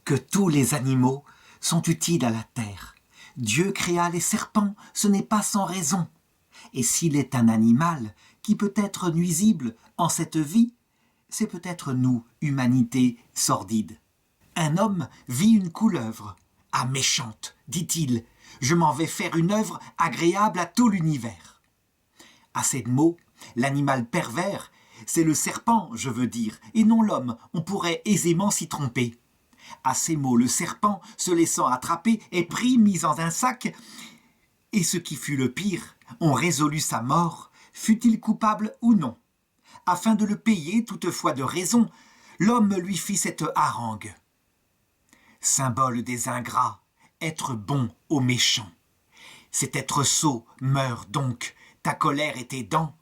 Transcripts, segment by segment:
que tous les animaux sont utiles à la terre. Dieu créa les serpents, ce n'est pas sans raison. Et s'il est un animal qui peut être nuisible en cette vie, c'est peut-être nous, humanité sordide. Un homme vit une couleuvre. « Ah, méchante, dit-il, je m'en vais faire une œuvre agréable à tout l'univers. » À ces mots, l'animal pervers, c'est le serpent, je veux dire, et non l'homme, on pourrait aisément s'y tromper. À ces mots, le serpent, se laissant attraper, est pris, mis dans un sac, et ce qui fut le pire, on résolut sa mort, fut-il coupable ou non. Afin de le payer, toutefois de raison, l'homme lui fit cette harangue. Symbole des ingrats, être bon aux méchants. Cet être sot meurt donc, ta colère et tes dents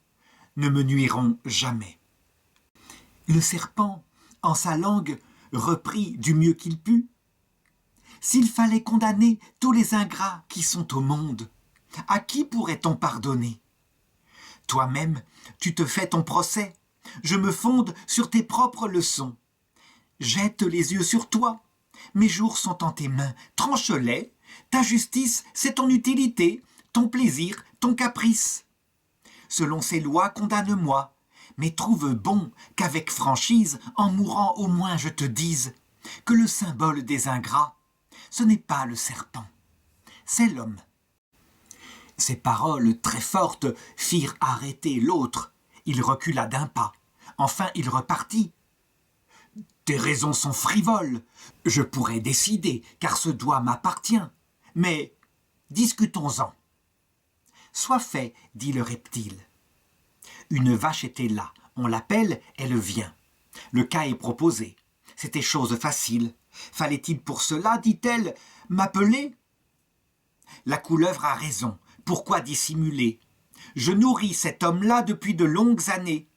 ne me nuiront jamais. Le serpent, en sa langue, reprit du mieux qu'il put. S'il fallait condamner tous les ingrats qui sont au monde, à qui pourrait-on pardonner? Toi-même, tu te fais ton procès, je me fonde sur tes propres leçons. Jette les yeux sur toi, mes jours sont en tes mains, tranche-les, ta justice, c'est ton utilité, ton plaisir, ton caprice. Selon ces lois, condamne-moi, mais trouve bon qu'avec franchise, en mourant au moins je te dise que le symbole des ingrats, ce n'est pas le serpent, c'est l'homme. Ces paroles très fortes firent arrêter l'autre. Il recula d'un pas. Enfin, il repartit. « Tes raisons sont frivoles. Je pourrais décider, car ce doigt m'appartient. Mais discutons-en. »« Soit fait, dit le reptile. Une vache était là. On l'appelle, elle vient. Le cas est proposé. C'était chose facile. Fallait-il pour cela, dit-elle, m'appeler ? La couleuvre a raison. Pourquoi dissimuler? Je nourris cet homme-là depuis de longues années.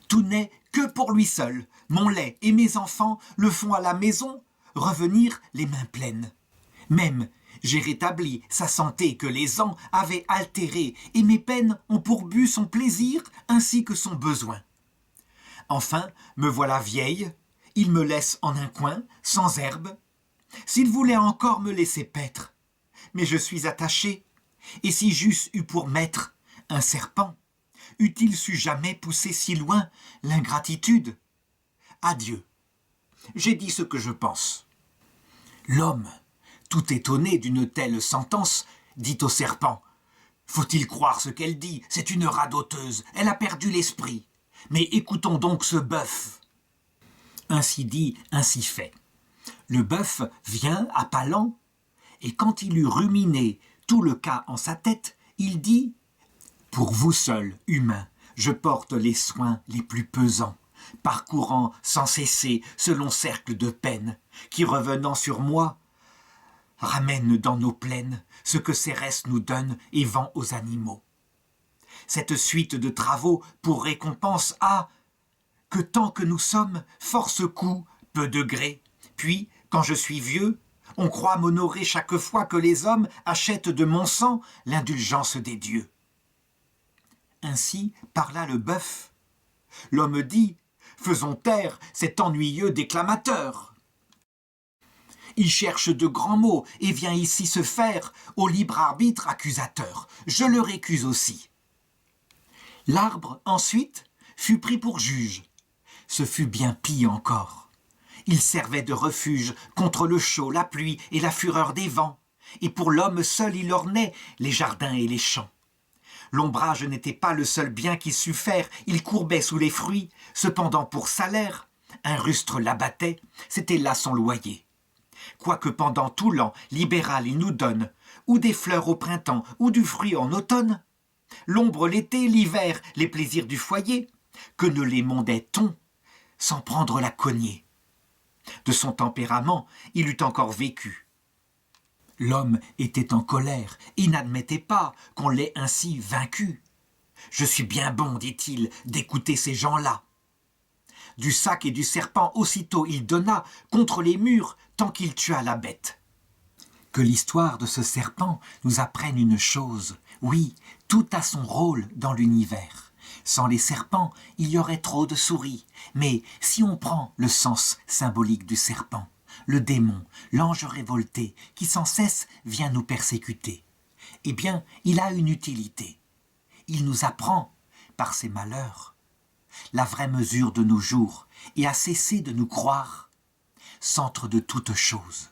Tout n'est que pour lui seul. Mon lait et mes enfants le font à la maison revenir les mains pleines. Même, j'ai rétabli sa santé que les ans avaient altérée, et mes peines ont pour but son plaisir ainsi que son besoin. Enfin, me voilà vieille, il me laisse en un coin, sans herbe. S'il voulait encore me laisser paître, mais je suis attaché. Et si j'eusse eu pour maître un serpent, eût-il su jamais pousser si loin l'ingratitude? Adieu, j'ai dit ce que je pense. L'homme, tout étonné d'une telle sentence, dit au serpent « Faut-il croire ce qu'elle dit? C'est une radoteuse, elle a perdu l'esprit. Mais écoutons donc ce bœuf. » Ainsi dit, ainsi fait. Le bœuf vient à pas lents, et quand il eut ruminé tout le cas en sa tête, il dit « Pour vous seul, humains, je porte les soins les plus pesants, parcourant sans cesser ce long cercle de peine, qui revenant sur moi, ramène dans nos plaines ce que Cérès nous donne et vend aux animaux. Cette suite de travaux pour récompense a, que tant que nous sommes, force coût, peu de gré, puis, quand je suis vieux, on croit m'honorer chaque fois que les hommes achètent de mon sang l'indulgence des dieux. » Ainsi parla le bœuf. L'homme dit « Faisons taire cet ennuyeux déclamateur. Il cherche de grands mots et vient ici se faire au libre arbitre accusateur. Je le récuse aussi. » L'arbre, ensuite, fut pris pour juge. Ce fut bien pis encore. Il servait de refuge contre le chaud, la pluie et la fureur des vents, et pour l'homme seul il ornait les jardins et les champs. L'ombrage n'était pas le seul bien qu'il sût faire, il courbait sous les fruits, cependant pour salaire, un rustre l'abattait, c'était là son loyer. Quoique pendant tout l'an libéral il nous donne, ou des fleurs au printemps, ou du fruit en automne, l'ombre l'été, l'hiver, les plaisirs du foyer, que ne les mondait-on sans prendre la cognée? De son tempérament, il eût encore vécu. L'homme était en colère et n'admettait pas qu'on l'ait ainsi vaincu. « Je suis bien bon, dit-il, d'écouter ces gens-là. » Du sac et du serpent aussitôt il donna contre les murs tant qu'il tua la bête. Que l'histoire de ce serpent nous apprenne une chose. Oui, tout a son rôle dans l'univers. Sans les serpents, il y aurait trop de souris. Mais si on prend le sens symbolique du serpent, le démon, l'ange révolté, qui sans cesse vient nous persécuter. Eh bien, il a une utilité. Il nous apprend, par ses malheurs, la vraie mesure de nos jours et à cesser de nous croire centre de toutes choses.